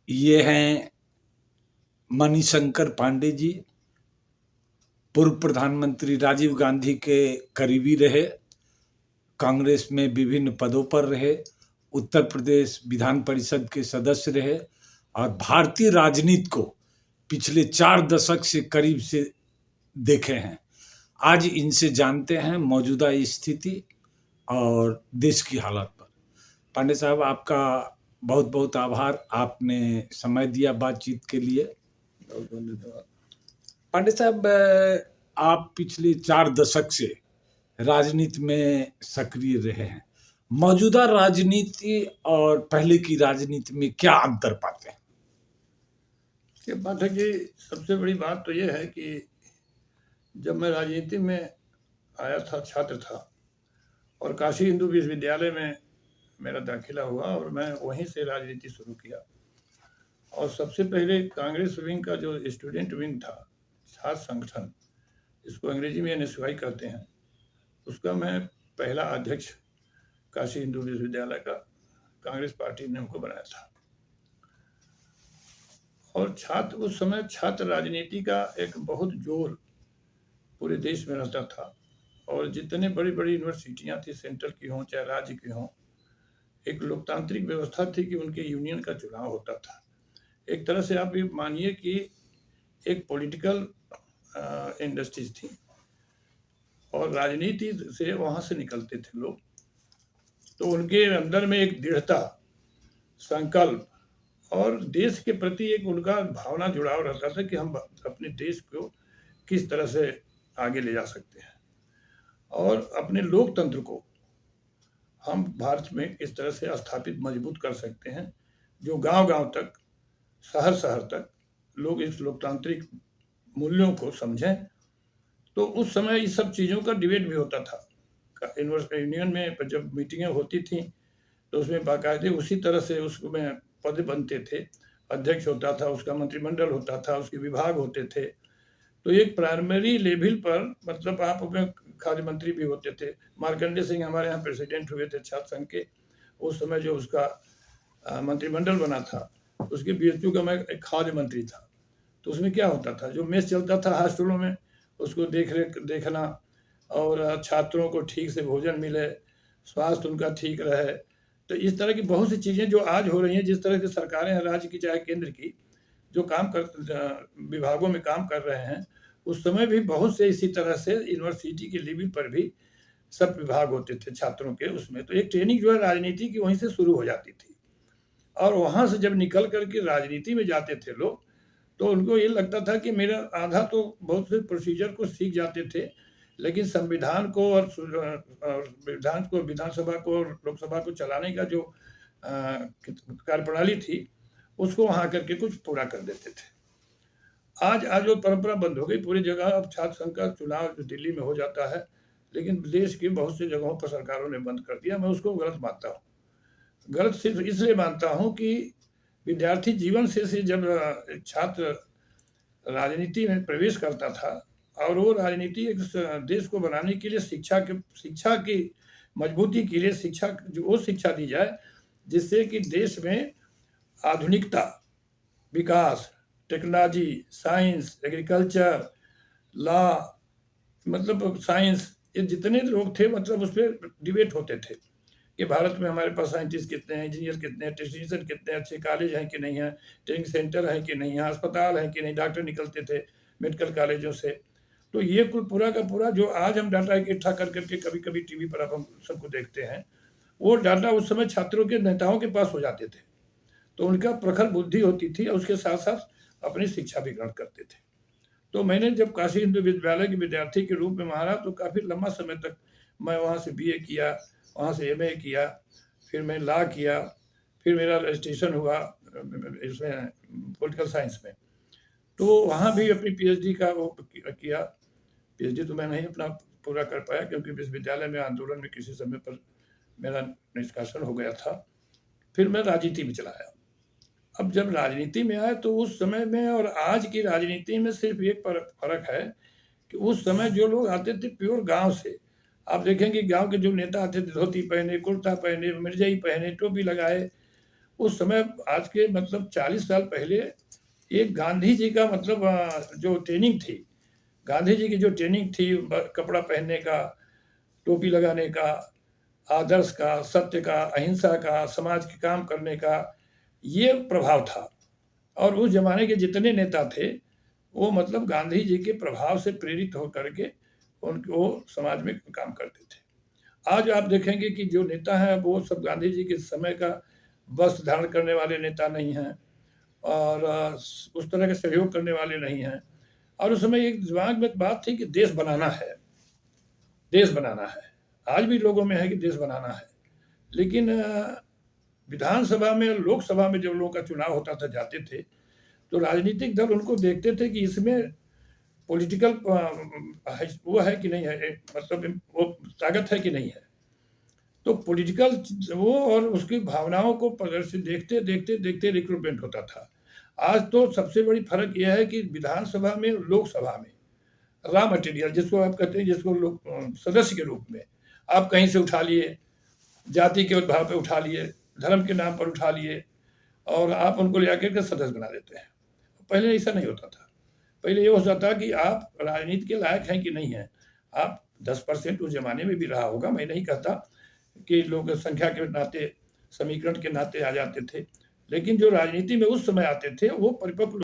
ये हैं मणिशंकर पांडे जी, पूर्व प्रधानमंत्री राजीव गांधी के करीबी रहे, कांग्रेस में विभिन्न पदों पर रहे, उत्तर प्रदेश विधान परिषद के सदस्य रहे और भारतीय राजनीति को पिछले 4 दशक से करीब से देखे हैं। आज इनसे जानते हैं मौजूदा स्थिति और देश की हालत पर। पांडे साहब, आपका बहुत बहुत आभार, आपने समय दिया बातचीत के लिए। बहुत बहुत धन्यवाद। पांडे साहब, आप पिछले 4 दशक से राजनीति में सक्रिय रहे हैं। मौजूदा राजनीति और पहले की राजनीति में क्या अंतर पाते हैं? ये बात है कि सबसे बड़ी बात तो ये है कि जब मैं राजनीति में आया था, छात्र था और काशी हिंदू विश्वविद्यालय में मेरा दाखिला हुआ और मैं वहीं से राजनीति शुरू किया। और सबसे पहले कांग्रेस विंग का जो स्टूडेंट विंग था, छात्र संगठन, इसको अंग्रेजी में NSY कहते हैं, उसका मैं पहला अध्यक्ष काशी हिंदू विश्वविद्यालय का कांग्रेस पार्टी ने हमको बनाया था। और उस समय छात्र राजनीति का एक बहुत जोर पूरे देश में रहता था और जितने बड़ी बड़ी यूनिवर्सिटियां थी, सेंट्रल की हों चाहे राज्य की हों, एक लोकतांत्रिक व्यवस्था थी कि उनके यूनियन का चुनाव होता था। एक तरह से आप ये मानिए कि एक पॉलिटिकल इंडस्ट्रीज थी और राजनीति से वहाँ से निकलते थे लोग, तो उनके अंदर में एक दृढ़ता, संकल्प और देश के प्रति एक उनका भावना जुड़ाव रहता था कि हम अपने देश को किस तरह से आगे ले जा सकते हैं और अपने लोकतंत्र को हम भारत में किस तरह से स्थापित मजबूत कर सकते हैं, जो गांव-गांव तक, शहर-शहर तक लोग इस लोकतांत्रिक मूल्यों को समझें। तो उस समय इस सब चीज़ों का डिबेट भी होता था। यूनियन में जब मीटिंगें होती थी तो उसमें बाकायदे उसी तरह से उसमें पद बनते थे, अध्यक्ष होता था, उसका मंत्रिमंडल होता था, उसके विभाग होते थे। तो एक प्राइमरी लेवल पर मतलब आप अपने खाद्य मंत्री भी होते थे। मार्कंडे सिंह हमारे यहाँ प्रेसिडेंट हुए थे छात्र संघ के, उस समय जो उसका मंत्रिमंडल बना था, उसके BHU का मैं एक खाद्य मंत्री था। तो उसमें क्या होता था, जो मेस चलता था हॉस्टलों में, उसको देखना और छात्रों को ठीक से भोजन मिले, स्वास्थ्य उनका ठीक रहे। तो इस तरह की बहुत सी चीज़ें जो आज हो रही हैं, जिस तरह की सरकारें हैं राज्य की चाहे केंद्र की, जो विभागों में काम कर रहे हैं, उस समय भी बहुत से इसी तरह से यूनिवर्सिटी के लेवल पर भी सब विभाग होते थे छात्रों के उसमें। तो एक ट्रेनिंग जो है राजनीति की वहीं से शुरू हो जाती थी और वहाँ से जब निकल कर के राजनीति में जाते थे लोग, तो उनको ये लगता था कि मेरा आधा तो बहुत से प्रोसीजर को सीख जाते थे, लेकिन संविधान को और विधानसभा को और लोकसभा को चलाने का जो कार्यप्रणाली थी, उसको वहाँ करके कुछ पूरा कर देते थे। आज वो परंपरा बंद हो गई पूरी जगह। अब छात्र संघ का चुनाव जो दिल्ली में हो जाता है, लेकिन देश की बहुत सी जगहों पर सरकारों ने बंद कर दिया। मैं उसको गलत मानता हूँ। गलत सिर्फ इसलिए मानता हूँ कि विद्यार्थी जीवन से जब छात्र राजनीति में प्रवेश करता था और वो राजनीति एक देश को बनाने के लिए शिक्षा की मजबूती के लिए वो शिक्षा दी जाए जिससे कि देश में आधुनिकता, विकास, टेक्नोलॉजी, साइंस, एग्रीकल्चर, लॉ, मतलब साइंस, ये जितने लोग थे मतलब उस पर डिबेट होते थे कि भारत में हमारे पास साइंटिस्ट कितने हैं, इंजीनियर कितने हैं, टेक्नीशियन कितने हैं, अच्छे कॉलेज हैं कि नहीं हैं, ट्रेनिंग सेंटर है कि नहीं है, अस्पताल है कि नहीं, डॉक्टर निकलते थे मेडिकल कॉलेजों से। तो ये कुल पूरा का पूरा जो आज हम डाटा इकट्ठा कर करके कभी कभी टीवी पर आप हम सबको देखते हैं, वो डाटा उस समय छात्रों के नेताओं के पास हो जाते थे। तो उनका प्रखर बुद्धि होती थी और उसके साथ साथ अपनी शिक्षा भी ग्रहण करते थे। तो मैंने जब काशी हिंदू विश्वविद्यालय के विद्यार्थी के रूप में वहाँ रहा तो काफ़ी लंबा समय तक मैं वहाँ से BA किया, वहाँ से MA किया, फिर मैं लॉ किया, फिर मेरा रजिस्ट्रेशन हुआ इसमें पॉलिटिकल साइंस में। तो वहाँ भी अपनी PhD का वो किया। PhD तो मैं नहीं अपना पूरा कर पाया क्योंकि विश्वविद्यालय में आंदोलन में किसी समय पर मेरा निष्कासन हो गया था। फिर मैं राजनीति में चला आया। अब जब राजनीति में आए तो उस समय में और आज की राजनीति में सिर्फ एक फर्क है कि उस समय जो लोग आते थे प्योर गांव से, आप देखेंगे गांव के जो नेता आते थे धोती पहने, कुर्ता पहने, मिर्जाई पहने, टोपी लगाए उस समय आज के मतलब 40 साल पहले एक गांधी जी का मतलब जो ट्रेनिंग थी, गांधी जी की जो ट्रेनिंग थी कपड़ा पहनने का, टोपी लगाने का, आदर्श का, सत्य का, अहिंसा का, समाज के काम करने का, ये प्रभाव था। और उस जमाने के जितने नेता थे वो मतलब गांधी जी के प्रभाव से प्रेरित होकर के उनको समाज में काम करते थे। आज आप देखेंगे कि जो नेता हैं वो सब गांधी जी के समय का वस्त्र धारण करने वाले नेता नहीं हैं और उस तरह के सहयोग करने वाले नहीं हैं। और उस समय एक दिमाग में बात थी कि देश बनाना है, देश बनाना है। आज भी लोगों में है कि देश बनाना है, लेकिन विधानसभा में, लोकसभा में जब लोगों का चुनाव होता था, जाते थे, तो राजनीतिक दल उनको देखते थे कि इसमें पॉलिटिकल वो है कि नहीं है, मतलब वो ताकत है कि नहीं है। तो पॉलिटिकल वो और उसकी भावनाओं को प्रदर्शित देखते देखते देखते रिक्रूटमेंट होता था। आज तो सबसे बड़ी फर्क यह है कि विधानसभा में, लोकसभा में रॉ मटेरियल जिसको आप कहते हैं, जिसको लोग सदस्य के रूप में आप कहीं से उठा लिए, जाति के उद्भाव पे उठा लिए, धर्म के नाम पर उठा लिए और आप उनको ले आकर के सदस्य बना देते हैं। पहले ऐसा नहीं होता था। पहले ये होता था कि आप राजनीति के लायक हैं कि नहीं हैं। आप 10% उस जमाने में भी रहा होगा, मैं नहीं कहता कि लोग संख्या के नाते, समीकरण के नाते आ जाते थे, लेकिन जो राजनीति में उस समय आते थे वो परिपक्व